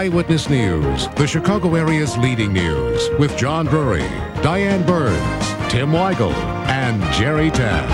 Eyewitness News, the Chicago area's leading news, with John Drury, Diane Burns, Tim Weigel, and Jerry Taft.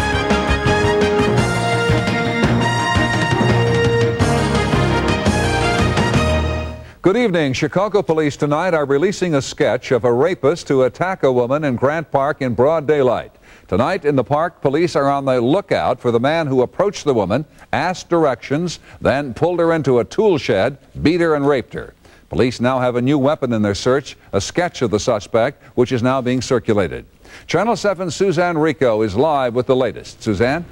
Good evening. Chicago police tonight are releasing a sketch of a rapist who attacked a woman in Grant Park in broad daylight. Tonight in the park, police are on the lookout for the man who approached the woman, asked directions, then pulled her into a tool shed, beat her and raped her. Police now have a new weapon in their search, a sketch of the suspect, which is now being circulated. Channel 7's Suzanne Rico is live with the latest. Suzanne?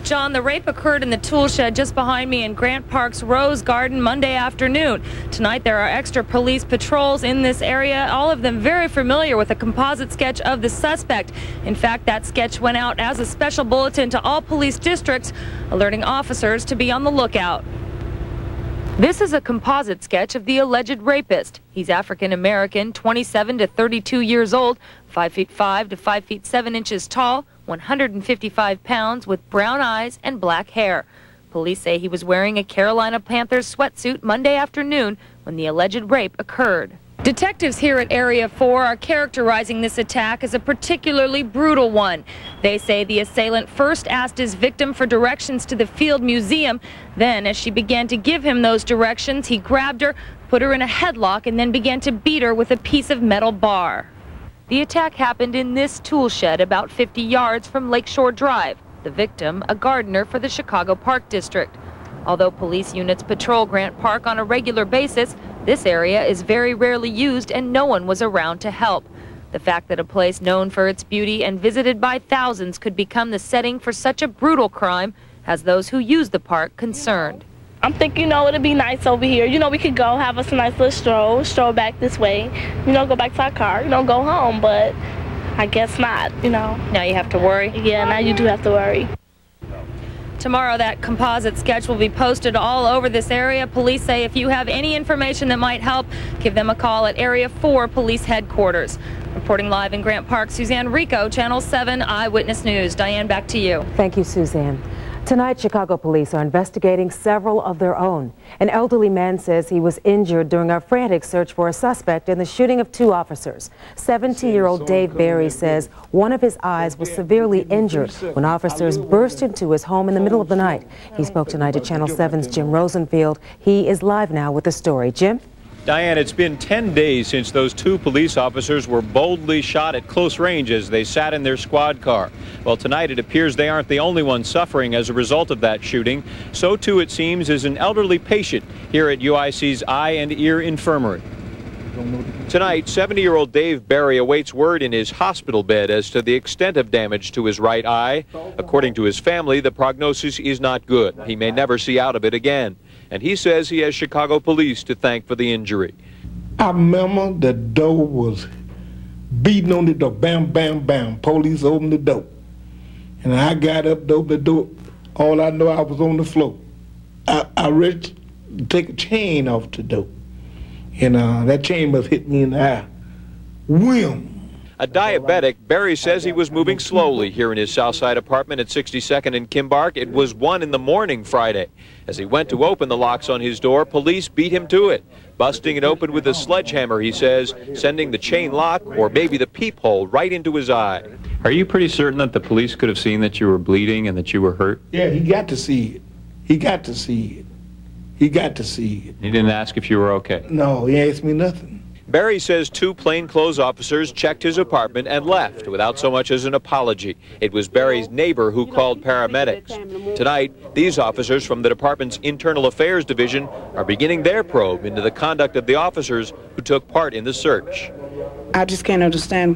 John, the rape occurred in the tool shed just behind me in Grant Park's Rose Garden Monday afternoon. Tonight there are extra police patrols in this area, all of them very familiar with a composite sketch of the suspect. In fact, that sketch went out as a special bulletin to all police districts, alerting officers to be on the lookout. This is a composite sketch of the alleged rapist. He's African-American, 27 to 32 years old, 5'5" to 5'7" tall, 155 pounds, with brown eyes and black hair. Police say he was wearing a Carolina Panthers sweatsuit Monday afternoon when the alleged rape occurred. Detectives here at Area 4 are characterizing this attack as a particularly brutal one. They say the assailant first asked his victim for directions to the Field Museum. Then, as she began to give him those directions, he grabbed her, put her in a headlock, and then began to beat her with a piece of metal bar. The attack happened in this tool shed about 50 yards from Lakeshore Drive. The victim, a gardener for the Chicago Park District. Although police units patrol Grant Park on a regular basis, this area is very rarely used and no one was around to help. The fact that a place known for its beauty and visited by thousands could become the setting for such a brutal crime has those who use the park concerned. I'm thinking, it'd be nice over here. We could go have us a nice little stroll back this way, go back to our car, go home, but I guess not, Now you have to worry? Yeah, now you do have to worry. Tomorrow, that composite sketch will be posted all over this area. Police say if you have any information that might help, give them a call at Area 4 Police Headquarters. Reporting live in Grant Park, Suzanne Rico, Channel 7 Eyewitness News. Diane, back to you. Thank you, Suzanne. Tonight, Chicago police are investigating several of their own. An elderly man says he was injured during a frantic search for a suspect in the shooting of two officers. 17-year-old Dave Berry says one of his eyes was severely injured when officers burst into his home in the middle of the night. He spoke tonight to Channel 7's Jim Rosenfield. He is live now with the story. Jim? Diane, it's been 10 days since those two police officers were boldly shot at close range as they sat in their squad car. Well, tonight it appears they aren't the only ones suffering as a result of that shooting. So too, it seems, is an elderly patient here at UIC's Eye and Ear Infirmary. Tonight, 70-year-old Dave Berry awaits word in his hospital bed as to the extent of damage to his right eye. According to his family, the prognosis is not good. He may never see out of it again. And he says he has Chicago police to thank for the injury. I remember the door was beating on the door, bam, bam, bam. Police opened the door. And I got up to open the door. All I know, I was on the floor. I reached to take a chain off the door. And that chain must hit me in the eye. Wham! A diabetic, Berry says he was moving slowly here in his Southside apartment at 62nd and Kimbark. It was 1 in the morning Friday. As he went to open the locks on his door, police beat him to it, busting it open with a sledgehammer, he says, sending the chain lock or maybe the peephole right into his eye. Are you pretty certain that the police could have seen that you were bleeding and that you were hurt? Yeah, he got to see it. He got to see it. He got to see it. He didn't ask if you were okay? No, he asked me nothing. Berry says two plainclothes officers checked his apartment and left without so much as an apology. It was Berry's neighbor who called paramedics. Tonight, these officers from the department's Internal Affairs Division are beginning their probe into the conduct of the officers who took part in the search. I just can't understand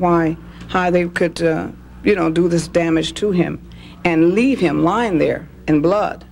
how they could, do this damage to him and leave him lying there in blood.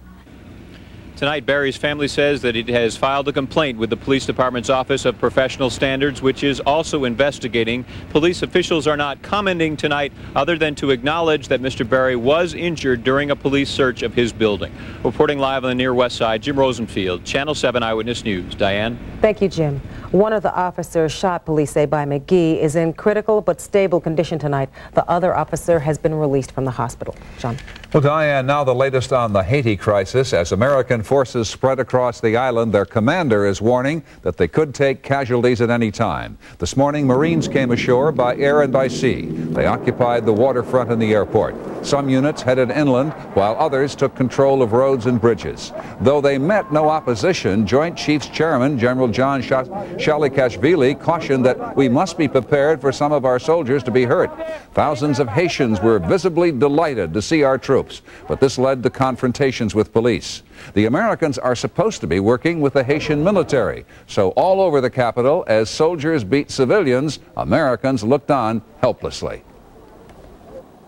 Tonight, Berry's family says that it has filed a complaint with the police department's Office of Professional Standards, which is also investigating. Police officials are not commenting tonight other than to acknowledge that Mr. Berry was injured during a police search of his building. Reporting live on the near west side, Jim Rosenfield, Channel 7 Eyewitness News. Diane? Thank you, Jim. One of the officers shot, police say, by McGee is in critical but stable condition tonight. The other officer has been released from the hospital. John. Well, Diane, now the latest on the Haiti crisis. As American forces spread across the island, their commander is warning that they could take casualties at any time. This morning, Marines came ashore by air and by sea. They occupied the waterfront and the airport. Some units headed inland, while others took control of roads and bridges. Though they met no opposition, Joint Chiefs Chairman General John Shalikashvili cautioned that we must be prepared for some of our soldiers to be hurt. Thousands of Haitians were visibly delighted to see our troops, but this led to confrontations with police. The Americans are supposed to be working with the Haitian military, so all over the capital, as soldiers beat civilians, Americans looked on helplessly.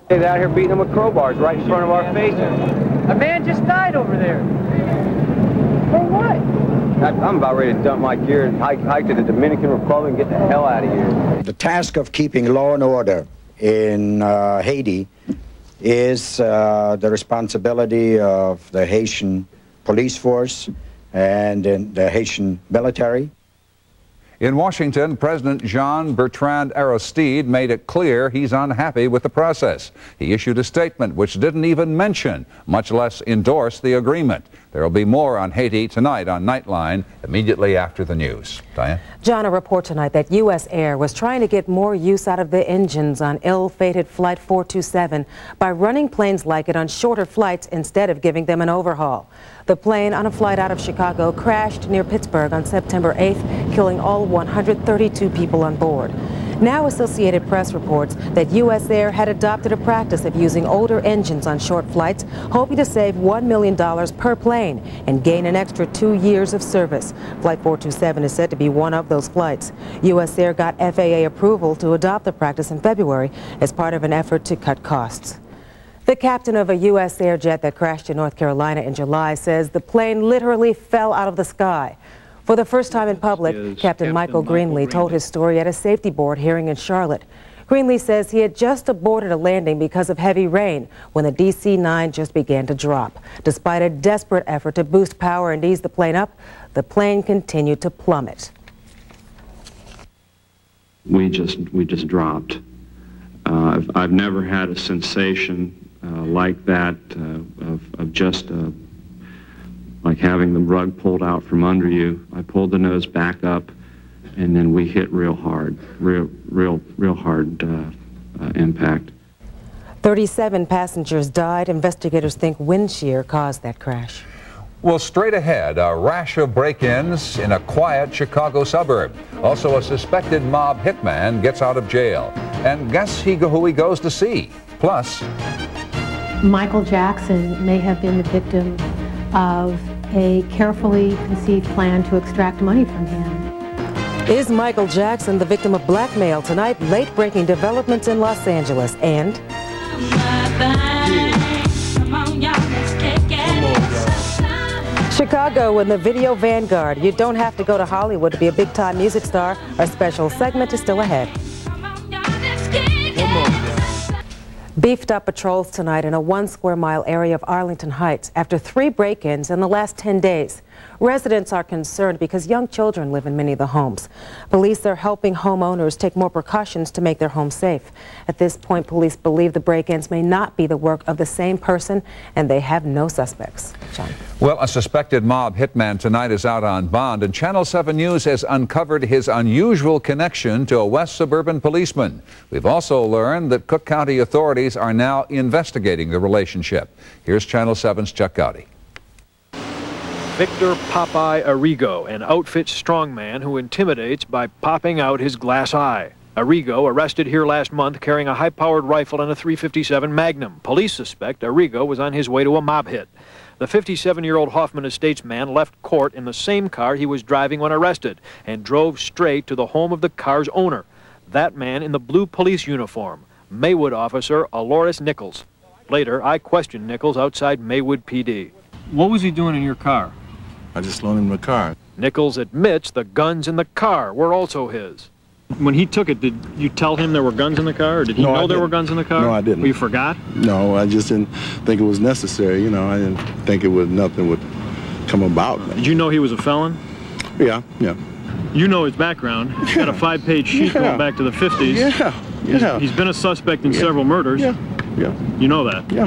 They're out here beating them with crowbars right in front of our faces. A man just died over there. For what? I'm about ready to dump my gear and hike to the Dominican Republic and get the hell out of here. The task of keeping law and order in Haiti is the responsibility of the Haitian police force and the Haitian military. In Washington, President Jean-Bertrand Aristide made it clear he's unhappy with the process. He issued a statement which didn't even mention, much less endorse, the agreement. There will be more on Haiti tonight on Nightline, immediately after the news. Diane? John, a report tonight that USAir was trying to get more use out of the engines on ill-fated Flight 427 by running planes like it on shorter flights instead of giving them an overhaul. The plane on a flight out of Chicago crashed near Pittsburgh on September 8th, killing all 132 people on board. Now Associated Press reports that USAir had adopted a practice of using older engines on short flights, hoping to save $1 million per plane and gain an extra 2 years of service. Flight 427 is said to be one of those flights. USAir got FAA approval to adopt the practice in February as part of an effort to cut costs. The captain of a USAir jet that crashed in North Carolina in July says the plane literally fell out of the sky. For the first time in public, Captain Michael Greenlee told his story at a safety board hearing in Charlotte. Greenlee says he had just aborted a landing because of heavy rain when the DC-9 just began to drop. Despite a desperate effort to boost power and ease the plane up, the plane continued to plummet. We just dropped. I've never had a sensation like that of just like having the rug pulled out from under you. I pulled the nose back up, and then we hit real hard, real hard impact. 37 passengers died. Investigators think wind shear caused that crash. Well, straight ahead, a rash of break-ins in a quiet Chicago suburb. Also, a suspected mob hitman gets out of jail. And guess who he goes to see. Plus, Michael Jackson may have been the victim of a carefully conceived plan to extract money from him. Is Michael Jackson the victim of blackmail? Tonight, late-breaking developments in Los Angeles. And Chicago in the video vanguard. You don't have to go to Hollywood to be a big-time music star. Our special segment is still ahead. Beefed up patrols tonight in a 1 square mile area of Arlington Heights after 3 break-ins in the last 10 days. Residents are concerned because young children live in many of the homes. Police are helping homeowners take more precautions to make their homes safe. At this point, police believe the break-ins may not be the work of the same person, and they have no suspects. John. Well, a suspected mob hitman tonight is out on bond, and Channel 7 News has uncovered his unusual connection to a West suburban policeman. We've also learned that Cook County authorities are now investigating the relationship. Here's Channel 7's Chuck Gowdy. Victor Popeye Arrigo, an outfit strongman who intimidates by popping out his glass eye. Arrigo arrested here last month carrying a high-powered rifle and a .357 Magnum. Police suspect Arrigo was on his way to a mob hit. The 57-year-old Hoffman Estates man left court in the same car he was driving when arrested and drove straight to the home of the car's owner. That man in the blue police uniform, Maywood officer Aloris Nichols. Later, I questioned Nichols outside Maywood PD. What was he doing in your car? I just loaned him the car. Nichols admits the guns in the car were also his. When he took it, did you tell him there were guns in the car, or did he know there were guns in the car? No, I didn't. Well, you forgot? No, I just didn't think it was necessary. You know, I didn't think nothing would come about. Did you know he was a felon? Yeah. You know his background. He's got a 5-page sheet going back to the 50s. Yeah. He's been a suspect in several murders. Yeah. You know that. Yeah.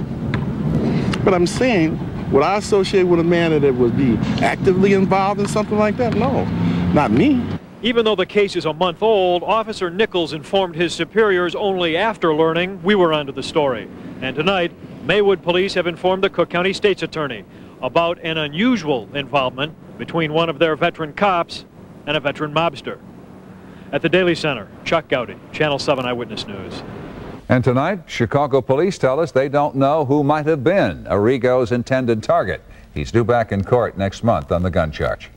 But I'm saying, would I associate with a man that would be actively involved in something like that? No, not me. Even though the case is a month old, Officer Nichols informed his superiors only after learning we were onto the story. And tonight, Maywood police have informed the Cook County State's Attorney about an unusual involvement between one of their veteran cops and a veteran mobster. At the Daily Center, Chuck Gowdy, Channel 7 Eyewitness News. And tonight, Chicago police tell us they don't know who might have been Arrigo's intended target. He's due back in court next month on the gun charge.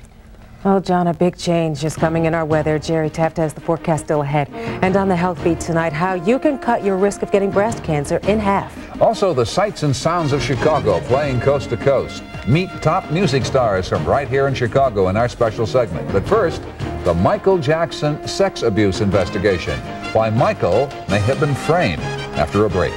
Oh, John, a big change is coming in our weather. Jerry Taft has the forecast still ahead. And on the health beat tonight, how you can cut your risk of getting breast cancer in half. Also, the sights and sounds of Chicago playing coast to coast. Meet top music stars from right here in Chicago in our special segment. But first, the Michael Jackson sex abuse investigation. Why Michael may have been framed after a break.